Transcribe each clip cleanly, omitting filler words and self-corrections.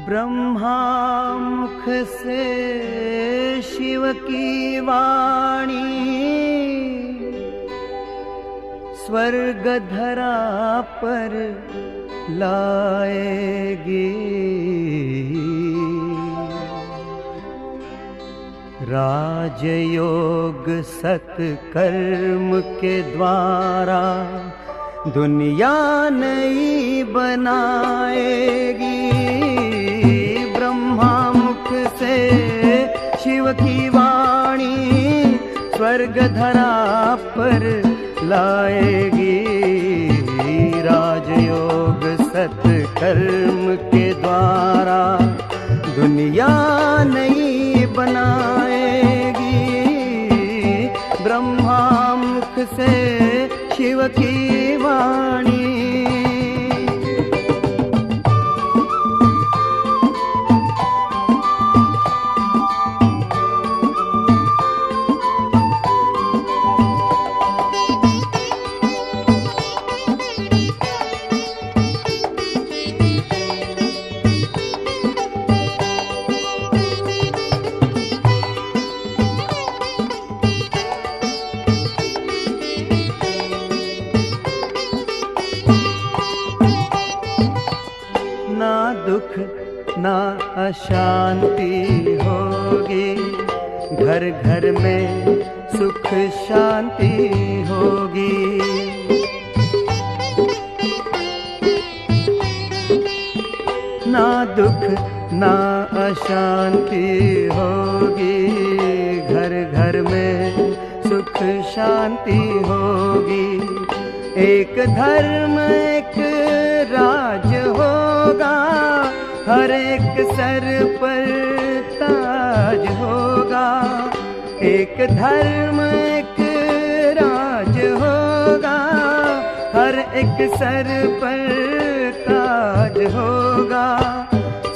ब्रह्मा मुख से शिव की वाणी स्वर्ग धरा पर लाएगी। राजयोग सत्कर्म के द्वारा दुनिया नई बनाएगी। ब्रह्मा मुख से शिव की वाणी स्वर्ग धरा पर लाएगी। राजयोग सत्कर्म के द्वारा दुनिया नई बनाएगी। ब्रह्मा मुख से शिव की वाणी। ना दुख ना अशांति होगी, घर घर में सुख शांति होगी। ना दुख ना अशांति होगी, घर घर में सुख शांति होगी। एक धर्म एक राज होगा, हर एक सर पर ताज होगा। एक धर्म एक राज होगा, हर एक सर पर ताज होगा।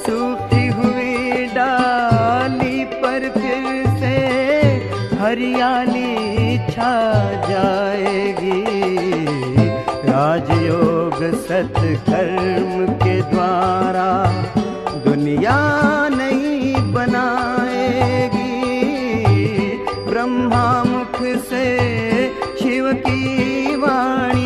सूखी हुई डाली पर फिर से हरियाली छा जाएगी। राजयोग सत्कर्म के द्वारा दुनिया नई बनाएगी। ब्रह्मा मुख से शिव की वाणी।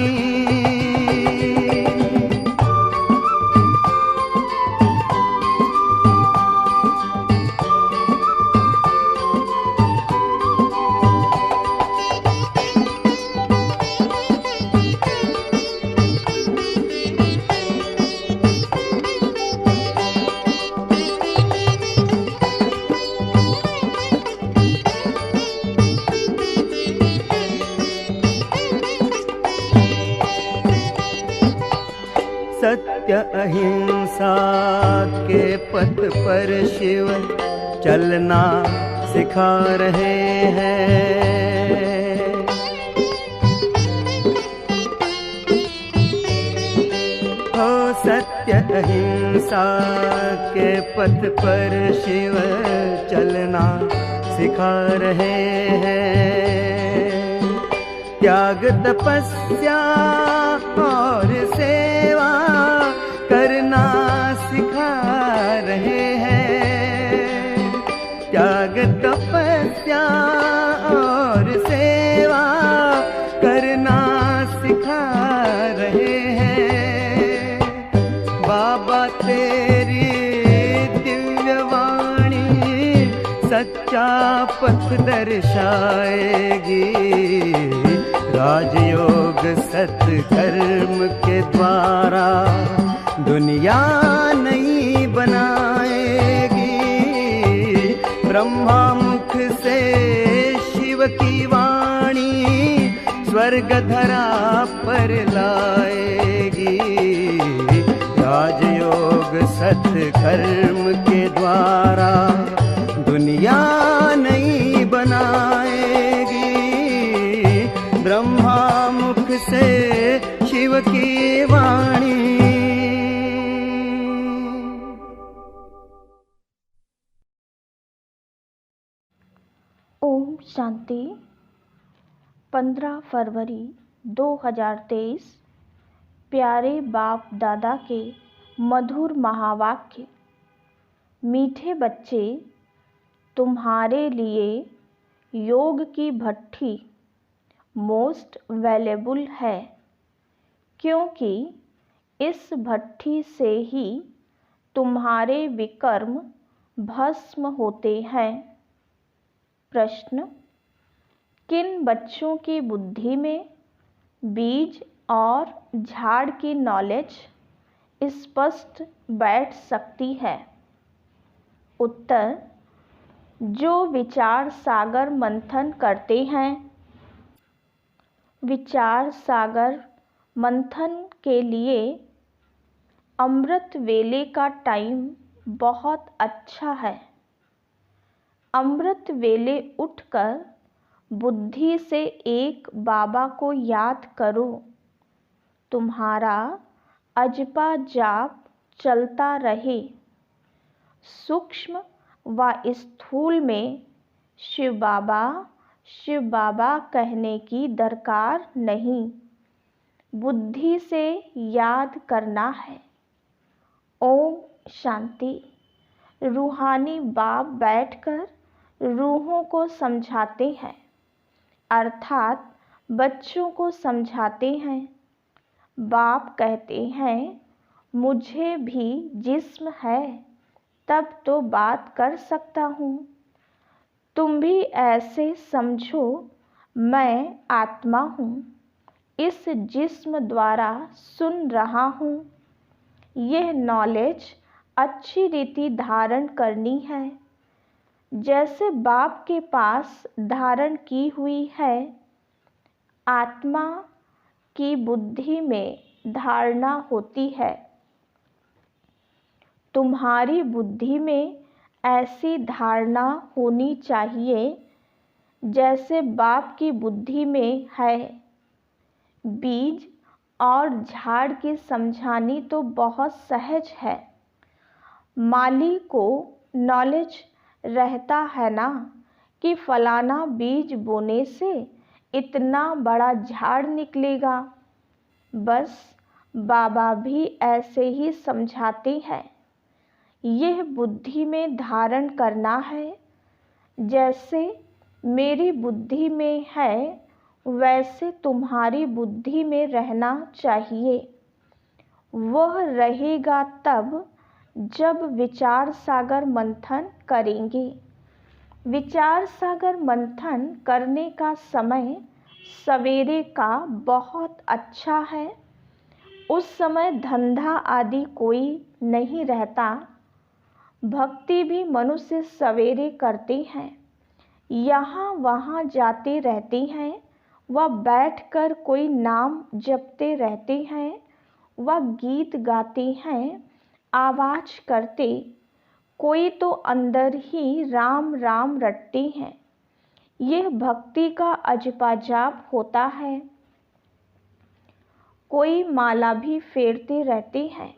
सत्य अहिंसा के पथ पर शिव चलना सिखा रहे हैं। हो सत्य अहिंसा के पथ पर शिव चलना सिखा रहे हैं। त्याग तपस्या और सेवा करना सिखा रहे हैं। त्याग तपस्या और सेवा करना सिखा रहे हैं। बाबा तेरी दिव्य वाणी सच्चा पथ दर्शाएगी। राजयोग सत्कर्म के द्वारा दुनिया नई बनाएगी। ब्रह्मा मुख से शिव की वाणी स्वर्ग धरा पर लाएगी। राजयोग सत्कर्म के द्वारा दुनिया ओम शांति। 15 फरवरी 2023। प्यारे बाप दादा के मधुर महावाक्य। मीठे बच्चे, तुम्हारे लिए योग की भट्ठी मोस्ट वैल्यूएबल है, क्योंकि इस भट्ठी से ही तुम्हारे विकर्म भस्म होते हैं। प्रश्न: किन बच्चों की बुद्धि में बीज और झाड़ की नॉलेज स्पष्ट बैठ सकती है? उत्तर: जो विचार सागर मंथन करते हैं। विचार सागर मंथन के लिए अमृत वेले का टाइम बहुत अच्छा है। अमृत वेले उठकर बुद्धि से एक बाबा को याद करो। तुम्हारा अजपा जाप चलता रहे। सूक्ष्म व स्थूल में शिव बाबा कहने की दरकार नहीं, बुद्धि से याद करना है। ओम शांति। रूहानी बाप बैठकर रूहों को समझाते हैं, अर्थात बच्चों को समझाते हैं। बाप कहते हैं, मुझे भी जिस्म है तब तो बात कर सकता हूँ। तुम भी ऐसे समझो, मैं आत्मा हूँ, इस जिस्म द्वारा सुन रहा हूँ। यह नॉलेज अच्छी रीति धारण करनी है, जैसे बाप के पास धारण की हुई है। आत्मा की बुद्धि में धारणा होती है। तुम्हारी बुद्धि में ऐसी धारणा होनी चाहिए जैसे बाप की बुद्धि में है। बीज और झाड़ की समझानी तो बहुत सहज है। माली को नॉलेज रहता है ना कि फलाना बीज बोने से इतना बड़ा झाड़ निकलेगा। बस बाबा भी ऐसे ही समझाते हैं। यह बुद्धि में धारण करना है, जैसे मेरी बुद्धि में है वैसे तुम्हारी बुद्धि में रहना चाहिए। वह रहेगा तब जब विचार सागर मंथन करेंगे। विचार सागर मंथन करने का समय सवेरे का बहुत अच्छा है। उस समय धंधा आदि कोई नहीं रहता। भक्ति भी मनुष्य सवेरे करते हैं, यहाँ वहाँ जाते रहते हैं, वह बैठकर कोई नाम जपते रहते हैं, वह गीत गाते हैं, आवाज करते, कोई तो अंदर ही राम राम रटते हैं। यह भक्ति का अजपा जाप होता है। कोई माला भी फेरते रहते हैं।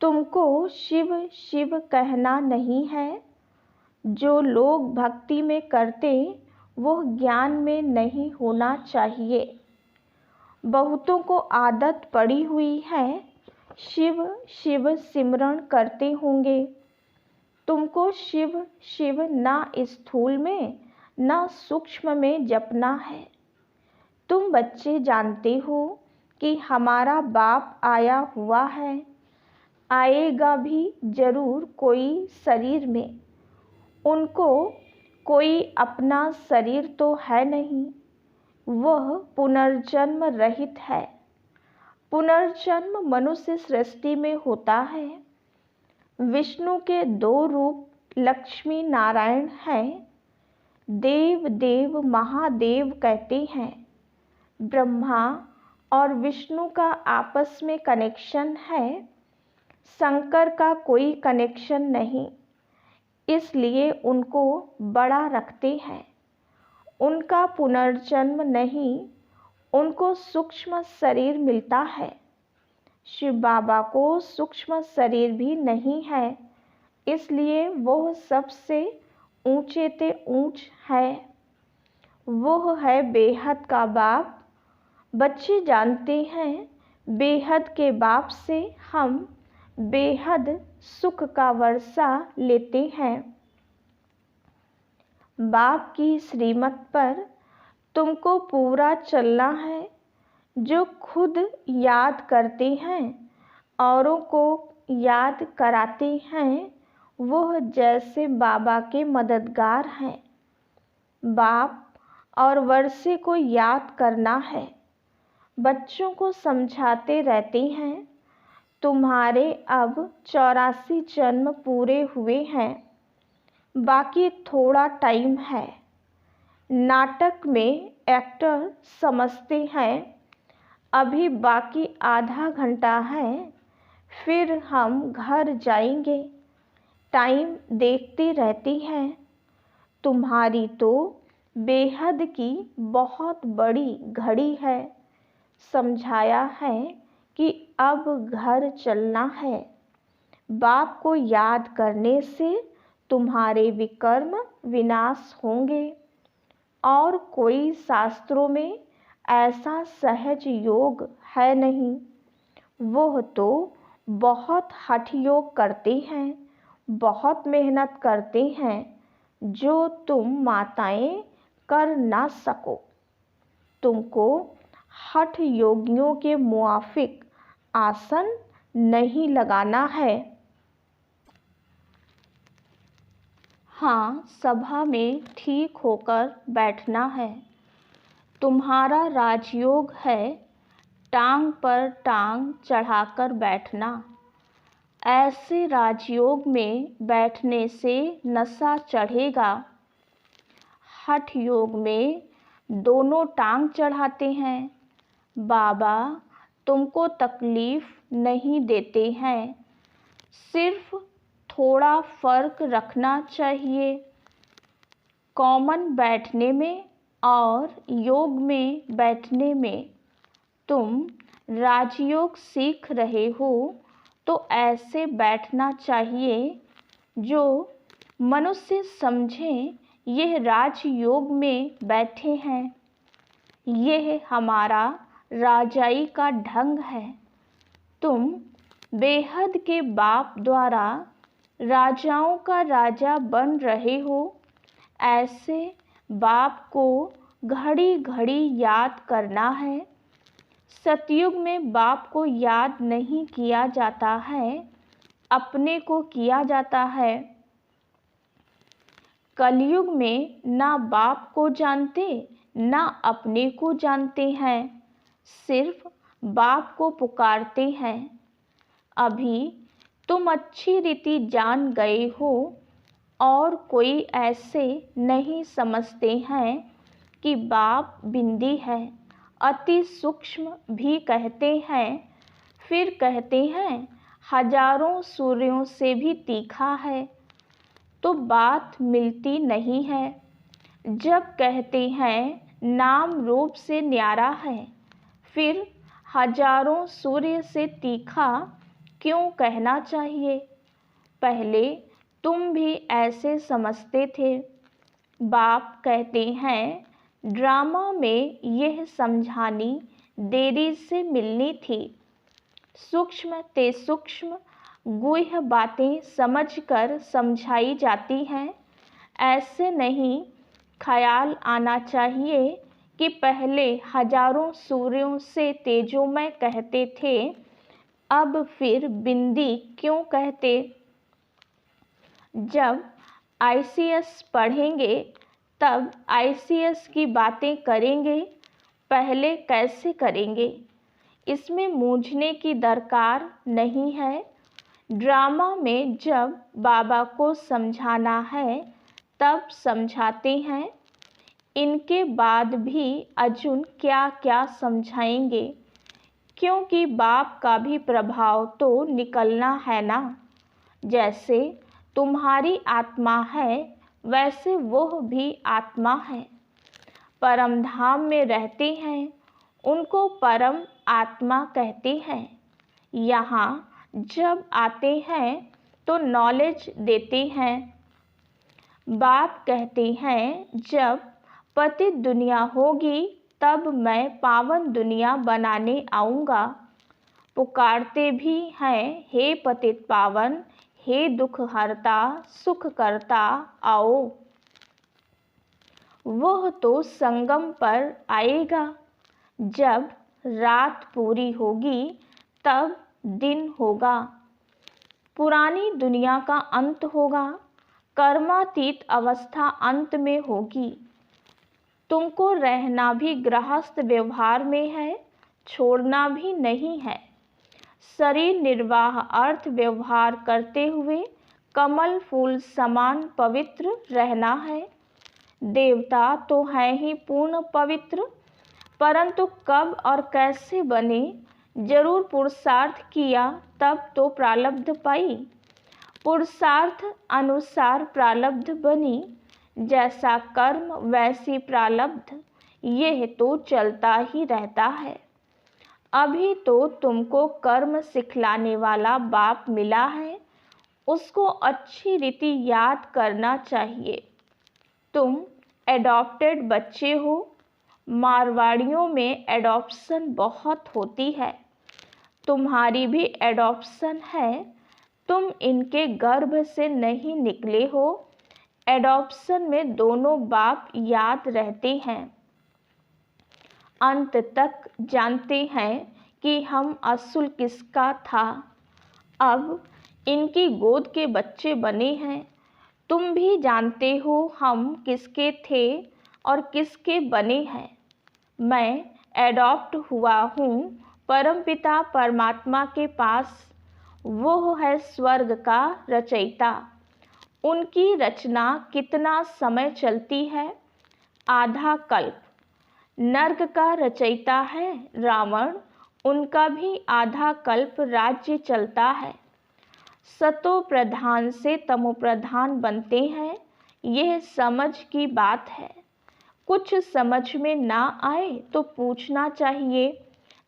तुमको शिव शिव कहना नहीं है। जो लोग भक्ति में करते वो ज्ञान में नहीं होना चाहिए। बहुतों को आदत पड़ी हुई है, शिव शिव सिमरण करते होंगे। तुमको शिव शिव ना स्थूल में ना सूक्ष्म में जपना है। तुम बच्चे जानते हो कि हमारा बाप आया हुआ है, आएगा भी जरूर कोई शरीर में। उनको कोई अपना शरीर तो है नहीं, वह पुनर्जन्म रहित है। पुनर्जन्म मनुष्य सृष्टि में होता है। विष्णु के 2 रूप लक्ष्मी नारायण हैं। देव देव महादेव कहते हैं। ब्रह्मा और विष्णु का आपस में कनेक्शन है, शंकर का कोई कनेक्शन नहीं, इसलिए उनको बड़ा रखते हैं। उनका पुनर्जन्म नहीं, उनको सूक्ष्म शरीर मिलता है। शिव बाबा को सूक्ष्म शरीर भी नहीं है, इसलिए वो सबसे ऊंचे ते ऊंच है। वो है बेहद का बाप। बच्चे जानते हैं बेहद के बाप से हम बेहद सुख का वर्षा लेते हैं। बाप की श्रीमत पर तुमको पूरा चलना है। जो खुद याद करते हैं औरों को याद कराते हैं, वह जैसे बाबा के मददगार हैं। बाप और वर्षे को याद करना है। बच्चों को समझाते रहते हैं, तुम्हारे अब 84 जन्म पूरे हुए हैं, बाकी थोड़ा टाइम है। नाटक में एक्टर समझते हैं अभी बाकी आधा घंटा है, फिर हम घर जाएंगे। टाइम देखते रहते हैं। तुम्हारी तो बेहद की बहुत बड़ी घड़ी है। समझाया है कि अब घर चलना है। बाप को याद करने से तुम्हारे विकर्म विनाश होंगे। और कोई शास्त्रों में ऐसा सहज योग है नहीं। वह तो बहुत हठ योग करते हैं, बहुत मेहनत करते हैं, जो तुम माताएं कर ना सको। तुमको हठ योगियों के मुआफिक आसन नहीं लगाना है। हाँ, सभा में ठीक होकर बैठना है। तुम्हारा राजयोग है टांग पर टांग चढ़ाकर बैठना। ऐसे राजयोग में बैठने से नशा चढ़ेगा। हठ योग में दोनों टांग चढ़ाते हैं। बाबा तुमको तकलीफ नहीं देते हैं, सिर्फ थोड़ा फर्क रखना चाहिए। कॉमन बैठने में और योग में बैठने में। तुम राजयोग सीख रहे हो तो ऐसे बैठना चाहिए जो मनुष्य समझें यह राजयोग में बैठे हैं। यह हमारा राजाई का ढंग है। तुम बेहद के बाप द्वारा राजाओं का राजा बन रहे हो। ऐसे बाप को घड़ी घड़ी याद करना है। सतयुग में बाप को याद नहीं किया जाता है, अपने को किया जाता है। कलयुग में ना बाप को जानते ना अपने को जानते हैं, सिर्फ बाप को पुकारते हैं। अभी तुम अच्छी रीति जान गए हो और कोई ऐसे नहीं समझते हैं कि बाप बिंदी है, अति सूक्ष्म भी कहते हैं, फिर कहते हैं हजारों सूर्यों से भी तीखा है, तो बात मिलती नहीं है। जब कहते हैं नाम रूप से न्यारा है, फिर हजारों सूर्य से तीखा क्यों कहना चाहिए? पहले तुम भी ऐसे समझते थे। बाप कहते हैं ड्रामा में यह समझानी देरी से मिलनी थी। सूक्ष्म ते सूक्ष्म गुह्य बातें समझकर समझाई जाती हैं। ऐसे नहीं ख्याल आना चाहिए कि पहले हजारों सूर्यों से तेजोमय कहते थे, अब फिर बिंदी क्यों कहते? जब आईसीएस पढ़ेंगे तब आईसीएस की बातें करेंगे, पहले कैसे करेंगे? इसमें मूंझने की दरकार नहीं है। ड्रामा में जब बाबा को समझाना है तब समझाते हैं। इनके बाद भी अर्जुन क्या क्या समझाएंगे, क्योंकि बाप का भी प्रभाव तो निकलना है ना। जैसे तुम्हारी आत्मा है वैसे वह भी आत्मा है। परम धाम में रहते हैं, उनको परम आत्मा कहते हैं। यहाँ जब आते हैं तो नॉलेज देते हैं। बाप कहते हैं, जब पतित दुनिया होगी तब मैं पावन दुनिया बनाने आऊँगा। पुकारते भी हैं, हे पतित पावन, हे दुख हरता, सुख करता, आओ। वह तो संगम पर आएगा। जब रात पूरी होगी तब दिन होगा। पुरानी दुनिया का अंत होगा। कर्मातीत अवस्था अंत में होगी। तुमको रहना भी गृहस्थ व्यवहार में है, छोड़ना भी नहीं है। शरीर निर्वाह अर्थ व्यवहार करते हुए कमल फूल समान पवित्र रहना है। देवता तो है ही पूर्ण पवित्र, परंतु कब और कैसे बने, जरूर पुरुषार्थ किया तब तो प्रारब्ध पाई। पुरुषार्थ अनुसार प्रारब्ध बनी, जैसा कर्म वैसी प्रारब्ध, यह तो चलता ही रहता है। अभी तो तुमको कर्म सिखलाने वाला बाप मिला है, उसको अच्छी रीति याद करना चाहिए। तुम एडॉप्टेड बच्चे हो। मारवाड़ियों में एडॉप्शन बहुत होती है। तुम्हारी भी एडॉप्शन है। तुम इनके गर्भ से नहीं निकले हो। एडॉप्शन में दोनों बाप याद रहते हैं। अंत तक जानते हैं कि हम असुल किसका था। अब इनकी गोद के बच्चे बने हैं। तुम भी जानते हो हम किसके थे और किसके बने हैं। मैं एडॉप्ट हुआ हूँ परमपिता परमात्मा के पास। वो है स्वर्ग का रचयिता। उनकी रचना कितना समय चलती है? आधा कल्प। नर्क का रचयिता है रावण, उनका भी आधा कल्प राज्य चलता है। सतो प्रधान से तमो प्रधान बनते हैं, यह समझ की बात है। कुछ समझ में ना आए तो पूछना चाहिए।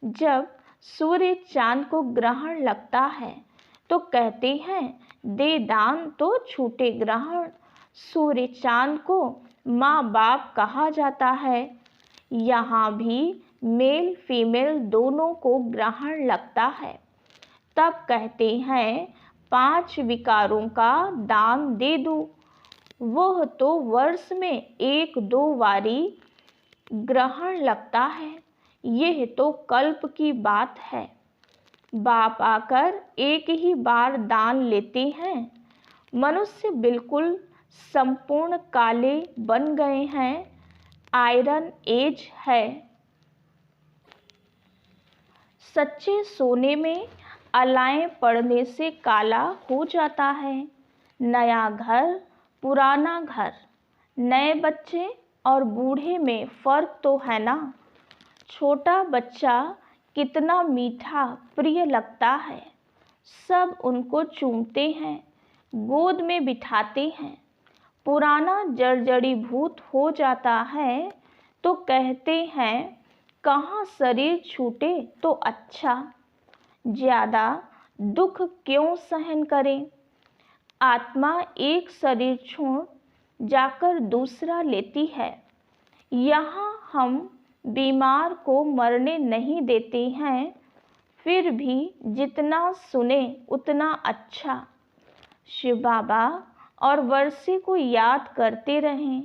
जब सूर्य चांद को ग्रहण लगता है तो कहते हैं, दे दान तो छूटे ग्रहण। सूर्य चांद को माँ बाप कहा जाता है। यहाँ भी मेल फीमेल दोनों को ग्रहण लगता है। तब कहते हैं 5 विकारों का दान दे दो। वह तो वर्ष में 1-2 बारी ग्रहण लगता है। यह तो कल्प की बात है। बाप आकर एक ही बार दान लेते हैं। मनुष्य बिल्कुल संपूर्ण काले बन गए हैं। आयरन एज है। सच्चे सोने में अलाएं पड़ने से काला हो जाता है। नया घर, पुराना घर, नए बच्चे और बूढ़े में फ़र्क तो है ना। छोटा बच्चा कितना मीठा प्रिय लगता है। सब उनको चूमते हैं, गोद में बिठाते हैं। पुराना जर्जरीभूत हो जाता है तो कहते हैं, कहाँ शरीर छूटे तो अच्छा। ज़्यादा दुख क्यों सहन करें। आत्मा एक शरीर छोड़ जाकर दूसरा लेती है। यहाँ हम बीमार को मरने नहीं देते हैं, फिर भी जितना सुने उतना अच्छा। शिव बाबा और वर्षे को याद करते रहें।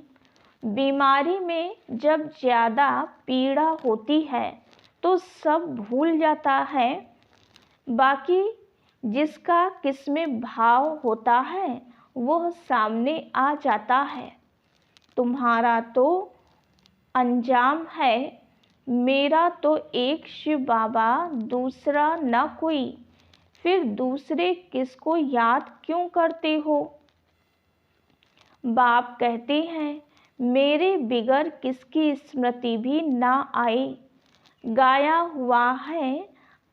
बीमारी में जब ज़्यादा पीड़ा होती है तो सब भूल जाता है। बाकी जिसका किसमें भाव होता है वह सामने आ जाता है। तुम्हारा तो अंजाम है, मेरा तो एक शिव बाबा, दूसरा न कोई। फिर दूसरे किसको याद क्यों करते हो। बाप कहते हैं, मेरे बिगर किसकी स्मृति भी ना आए। गाया हुआ है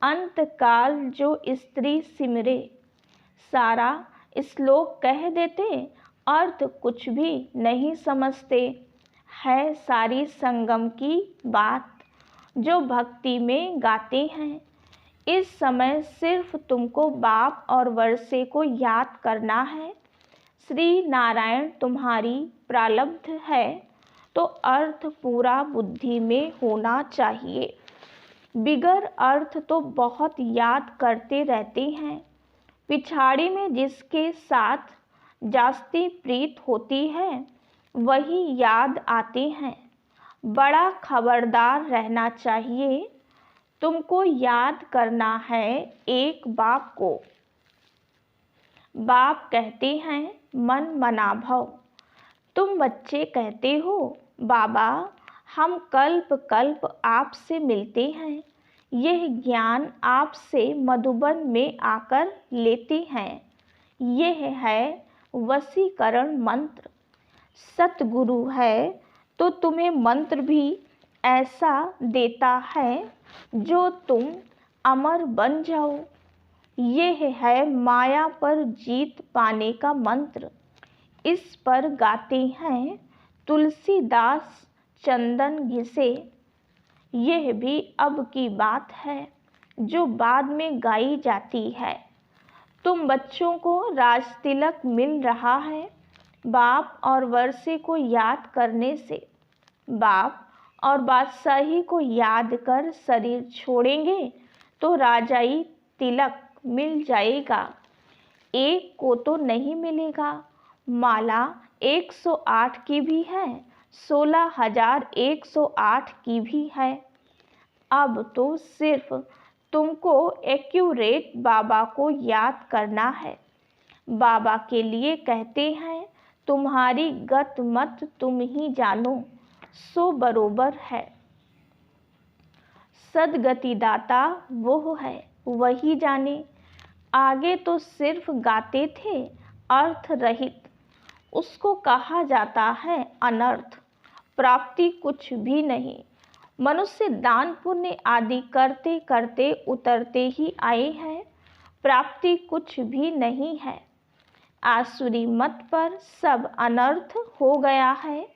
अंतकाल जो स्त्री सिमरे। सारा श्लोक कह देते, अर्थ कुछ भी नहीं समझते। है सारी संगम की बात जो भक्ति में गाते हैं। इस समय सिर्फ तुमको बाप और वर्षे को याद करना है। श्री नारायण तुम्हारी प्रारब्ध है तो अर्थ पूरा बुद्धि में होना चाहिए। बिगर अर्थ तो बहुत याद करते रहते हैं। पिछाड़ी में जिसके साथ जास्ती प्रीत होती है वही याद आते हैं। बड़ा खबरदार रहना चाहिए। तुमको याद करना है एक बाप को। बाप कहते हैं मन मना भव। तुम बच्चे कहते हो बाबा हम कल्प कल्प आपसे मिलते हैं, यह ज्ञान आपसे मधुबन में आकर लेते हैं। यह है वशीकरण मंत्र। सतगुरु है तो तुम्हें मंत्र भी ऐसा देता है जो तुम अमर बन जाओ। यह है माया पर जीत पाने का मंत्र। इस पर गाते हैं तुलसीदास चंदन घिसे। यह भी अब की बात है जो बाद में गाई जाती है। तुम बच्चों को राज तिलक मिल रहा है बाप और वर्षे को याद करने से। बाप और बादशाही को याद कर शरीर छोड़ेंगे तो राजाई तिलक मिल जाएगा। एक को तो नहीं मिलेगा। माला 108 की भी है, 16,108 की भी है। अब तो सिर्फ तुमको एक्यूरेट बाबा को याद करना है। बाबा के लिए कहते हैं तुम्हारी गत मत तुम ही जानो, सो बरोबर है। सदगति दाता वो है वही जाने। आगे तो सिर्फ गाते थे अर्थ रहित, उसको कहा जाता है अनर्थ। प्राप्ति कुछ भी नहीं। मनुष्य दान पुण्य आदि करते करते उतरते ही आए हैं। प्राप्ति कुछ भी नहीं है। आसुरी मत पर सब अनर्थ हो गया है।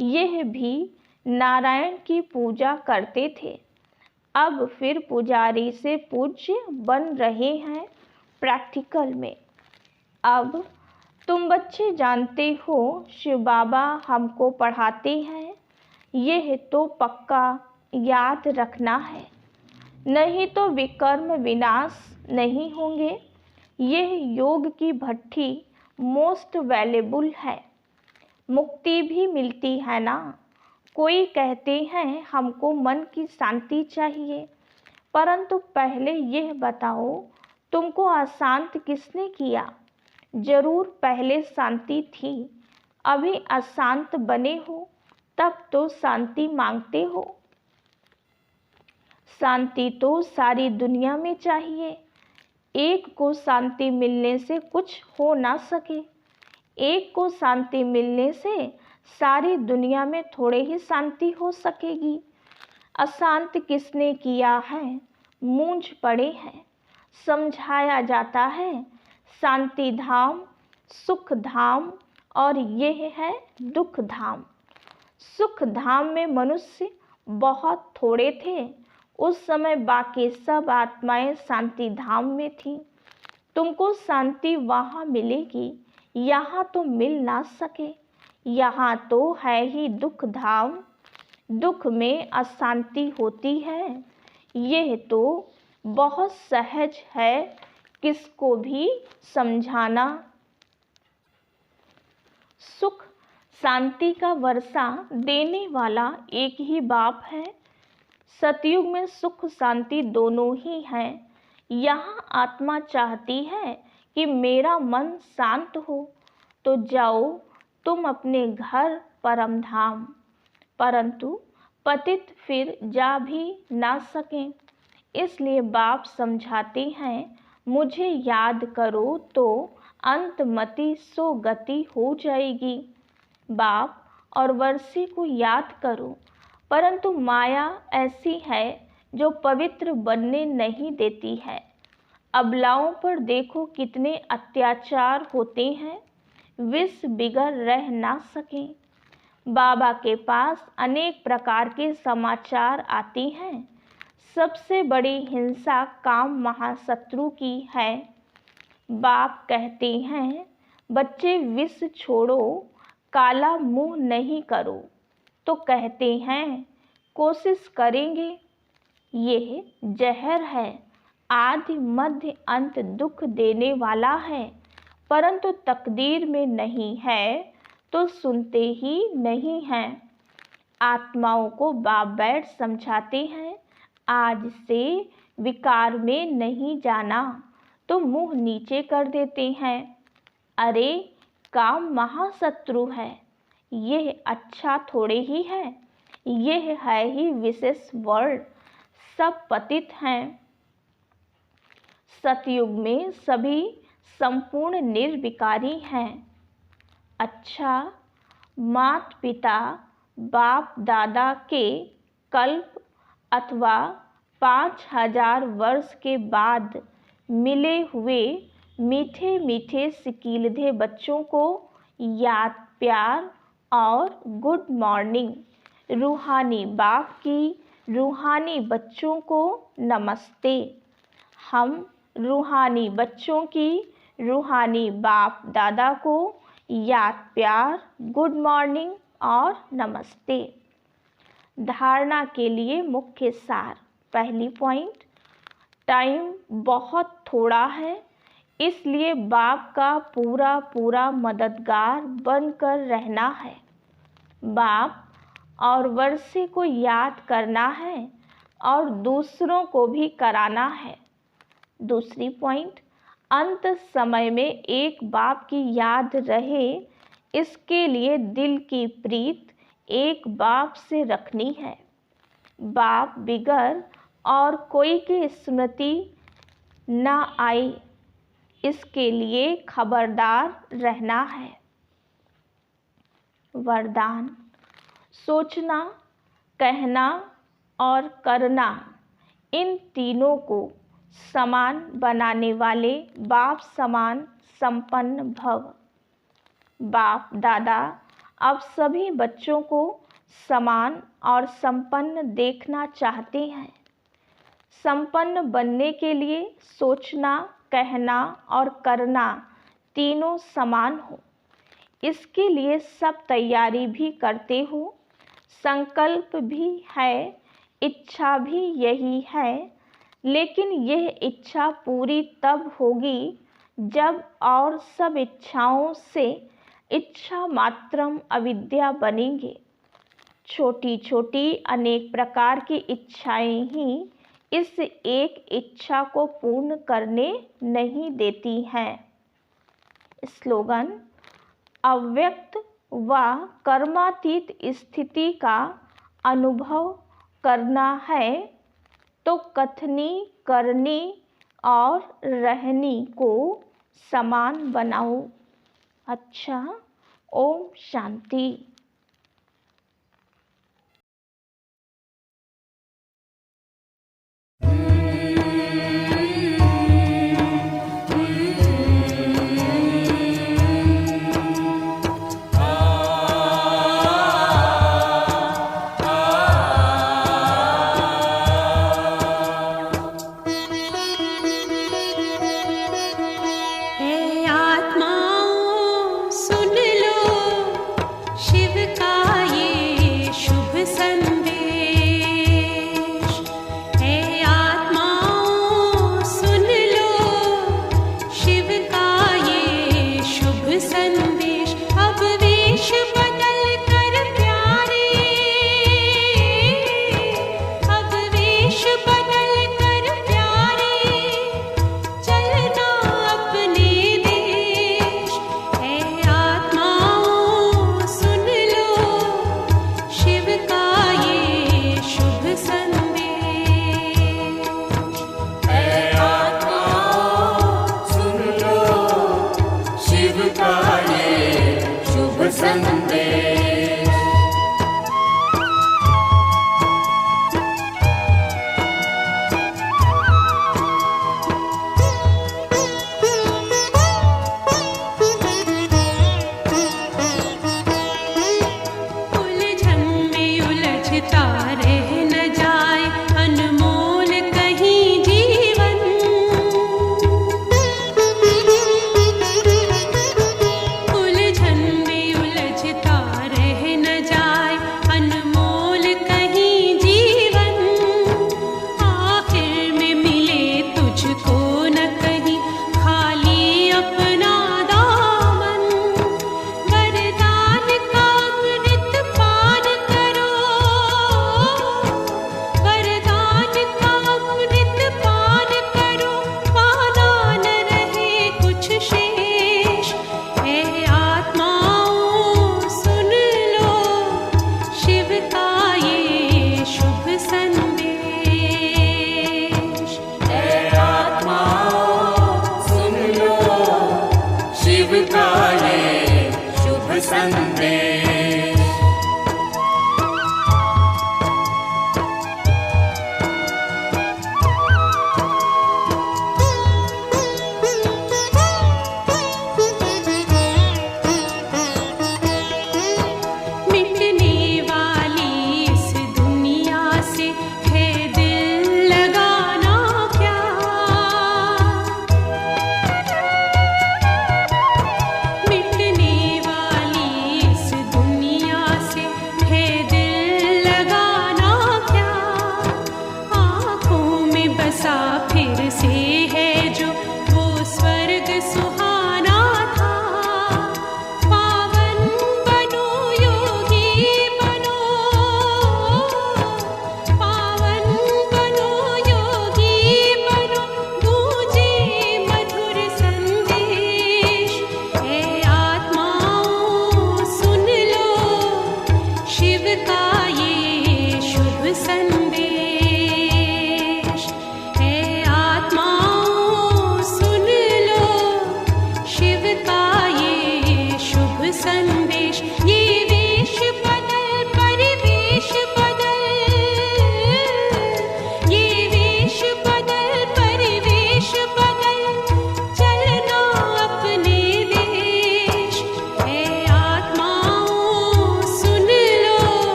यह भी नारायण की पूजा करते थे, अब फिर पुजारी से पूज्य बन रहे हैं प्रैक्टिकल में। अब तुम बच्चे जानते हो शिव बाबा हमको पढ़ाते हैं, यह तो पक्का याद रखना है, नहीं तो विकर्म विनाश नहीं होंगे। यह योग की भट्ठी मोस्ट वैल्यूबल है। मुक्ति भी मिलती है ना। कोई कहते हैं हमको मन की शांति चाहिए, परंतु पहले यह बताओ तुमको अशांत किसने किया? जरूर पहले शांति थी, अभी अशांत बने हो तब तो शांति मांगते हो। शांति तो सारी दुनिया में चाहिए। एक को शांति मिलने से कुछ हो ना सके। एक को शांति मिलने से सारी दुनिया में थोड़े ही शांति हो सकेगी। अशांत किसने किया है? मूंझ पड़े हैं। समझाया जाता है शांति धाम, सुख धाम और यह है दुख धाम। सुख धाम में मनुष्य बहुत थोड़े थे। उस समय बाकी सब आत्माएं शांति धाम में थी। तुमको शांति वहाँ मिलेगी, यहाँ तो मिल ना सके। यहाँ तो है ही दुख धाम। दुख में अशांति होती है। यह तो बहुत सहज है किसको भी समझाना। सुख शांति का वर्षा देने वाला एक ही बाप है। सतयुग में सुख शांति दोनों ही हैं। यहाँ आत्मा चाहती है कि मेरा मन शांत हो, तो जाओ तुम अपने घर परम धाम। परंतु पतित फिर जा भी ना सकें, इसलिए बाप समझाते हैं मुझे याद करो तो अंतमति सो गति हो जाएगी। बाप और वर्षी को याद करो, परंतु माया ऐसी है जो पवित्र बनने नहीं देती है। अबलाओं पर देखो कितने अत्याचार होते हैं, विष बिगड़ रह ना सकें। बाबा के पास अनेक प्रकार के समाचार आते हैं। सबसे बड़ी हिंसा काम महाशत्रु की है। बाप कहते हैं बच्चे विष छोड़ो, काला मुंह नहीं करो, तो कहते हैं कोशिश करेंगे। यह जहर है, आदि मध्य अंत दुख देने वाला है, परंतु तकदीर में नहीं है तो सुनते ही नहीं हैं। आत्माओं को बाप बैठ समझाते हैं, आज से विकार में नहीं जाना, तो मुंह नीचे कर देते हैं। अरे काम महाशत्रु है, यह अच्छा थोड़े ही है, यह है ही विशेष वर्ड, सब पतित हैं। सतयुग में सभी संपूर्ण निर्विकारी हैं। अच्छा, माता पिता बाप दादा के कल्प अथवा 5000 वर्ष के बाद मिले हुए मीठे मीठे सिकीलधे बच्चों को याद प्यार और गुड मॉर्निंग। रूहानी बाप की रूहानी बच्चों को नमस्ते। हम रूहानी बच्चों की रूहानी बाप दादा को याद प्यार गुड मॉर्निंग और नमस्ते। धारणा के लिए मुख्य सार। पहली पॉइंट, टाइम बहुत थोड़ा है, इसलिए बाप का पूरा पूरा मददगार बनकर रहना है। बाप और वर्षे को याद करना है और दूसरों को भी कराना है। दूसरी पॉइंट, अंत समय में एक बाप की याद रहे, इसके लिए दिल की प्रीत एक बाप से रखनी है। बाप बिगर और कोई की स्मृति ना आए, इसके लिए खबरदार रहना है। वरदान, सोचना, कहना और करना, इन तीनों को समान बनाने वाले बाप समान संपन्न भव। बाप दादा अब सभी बच्चों को समान और संपन्न देखना चाहते हैं। संपन्न बनने के लिए सोचना, कहना और करना तीनों समान हो, इसके लिए सब तैयारी भी करते हो। संकल्प भी है, इच्छा भी यही है, लेकिन यह इच्छा पूरी तब होगी जब और सब इच्छाओं से इच्छा मात्रम अविद्या बनेंगे। छोटी छोटी अनेक प्रकार की इच्छाएं ही इस एक इच्छा को पूर्ण करने नहीं देती हैं। स्लोगन, अव्यक्त व कर्मातीत स्थिति का अनुभव करना है तो कथनी, करनी और रहनी को समान बनाओ। अच्छा, ओम शांति।